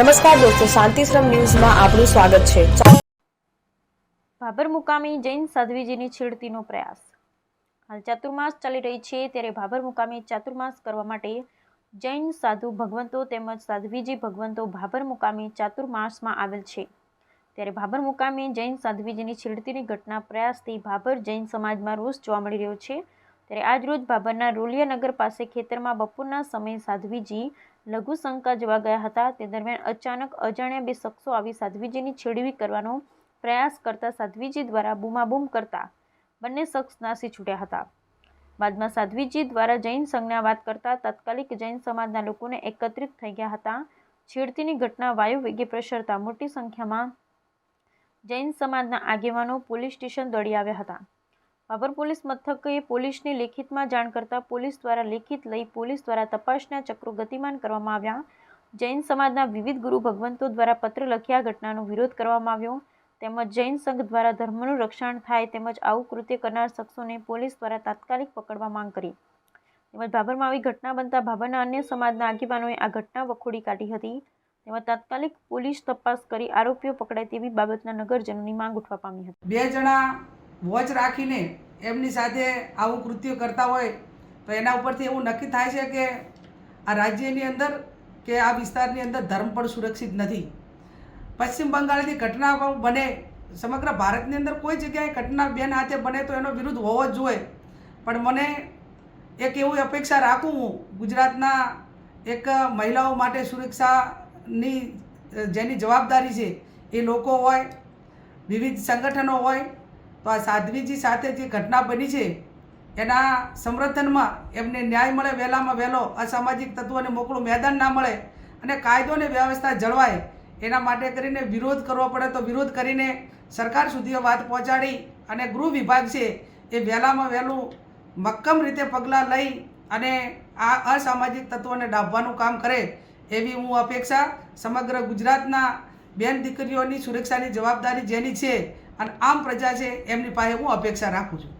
નમસ્કાર દોસ્તો, શાંતિશ્રમ ન્યૂઝમાં આપનું સ્વાગત છે। ભાભર મુકામી જૈન સાધ્વીજીની છેડતીનો પ્રયાસ। હાલ ચાતુર્માસ ચાલી રહી છે, ત્યારે ભાભર મુકામે ચાતુર્માસ કરવા માટે જૈન સાધુ ભગવંતો તેમજ સાધ્વીજી ભગવંતો ભાભર મુકામે ચાતુર્માસમાં આવેલ છે। ત્યારે ભાભર મુકામે જૈન સાધ્વીજીની છેડતીની ઘટના પ્રયાસથી ભાભર જૈન સમાજમાં રોષ જોવા મળી રહ્યો છે। ત્યારે આજરોજ ભાભરના રોલિયાનગર પાસે ખેતરમાં બપોરના સમયે સાધ્વીજી લઘુશંકા જોવા ગયા હતા। તે દરમિયાન અચાનક અજાણ્યા બે શખ્સો આવી સાધ્વીજીની છેડવી કરવાનો પ્રયાસ કરતા સાધ્વીજી દ્વારા બૂમાબૂમ કરતા બંને શખ્સ નાસી છૂટ્યા હતા। બાદમાં સાધ્વીજી દ્વારા જૈન સંજ્ઞા વાત કરતા તાત્કાલિક જૈન સમાજના લોકોને એકત્રિત થઈ ગયા હતા। છેડતીની ઘટના વાયુ વેગે પ્રસરતા મોટી સંખ્યામાં જૈન સમાજના આગેવાનો પોલીસ સ્ટેશન દોડી આવ્યા હતા। ભાભર પોલીસ મથકે પોલીસને લેખિતમાં જાણ કરતા પોલીસ દ્વારા લેખિત લઈ પોલીસ દ્વારા તપાસના ચક્રો ગતિમાન કરવામાં આવ્યા। જૈન સમાજના વિવિધ ગુરુ ભગવંતો દ્વારા પત્ર લખી આ ઘટનાનો વિરોધ કરવામાં આવ્યો, તેમજ જૈન સંઘ દ્વારા ધર્મનું રક્ષણ થાય તેમજ આવું કૃત્ય કરનાર શખ્સોને પોલીસ દ્વારા તાત્કાલિક પકડવા માંગ કરી। તેમજ ભાભરમાં આવી ઘટના બનતા ભાભરના અન્ય સમાજના આગેવાનોએ આ ઘટના વખોડી કાઢી હતી, તેમજ તાત્કાલિક પોલીસ તપાસ કરી આરોપીઓ પકડાય તેવી બાબતના નગરજનોની માંગ ઉઠવા પામી હતી। બે જણા વોચ રાખીને એમની સાથે આવું કૃત્ય કરતા હોય તો એના ઉપરથી એવું નક્કી થાય છે કે આ રાજ્યની અંદર કે આ વિસ્તારની અંદર ધર્મ પણ સુરક્ષિત નથી। પશ્ચિમ બંગાળની ઘટના બને, સમગ્ર ભારતની અંદર કોઈ જગ્યાએ ઘટના બેન હાથે બને તો એનો વિરુદ્ધ હોવો જ જોઈએ, પણ મને એક એવું અપેક્ષા રાખું હું ગુજરાતના એક મહિલાઓ માટે સુરક્ષાની જેની જવાબદારી છે એ લોકો હોય, વિવિધ સંગઠનો હોય, તો આ સાધ્વીજી સાથે જે ઘટના બની છે એના સમર્થનમાં એમને ન્યાય મળે, વહેલામાં વહેલો અસામાજિક તત્વોને મોકળું મેદાન ના મળે અને કાયદો અને વ્યવસ્થા જળવાય એના માટે કરીને વિરોધ કરવો પડે તો વિરોધ કરીને સરકાર સુધી વાત પહોંચાડી અને ગૃહ વિભાગ છે એ વહેલામાં વહેલું મક્કમ રીતે પગલાં લઈ અને આ અસામાજિક તત્વોને ડાબવાનું કામ કરે એવી હું અપેક્ષા સમગ્ર ગુજરાતના બેન દીકરીઓની સુરક્ષાની જવાબદારી જેની છે અને આમ પ્રજા છે એમની પાસે હું અપેક્ષા રાખું છું।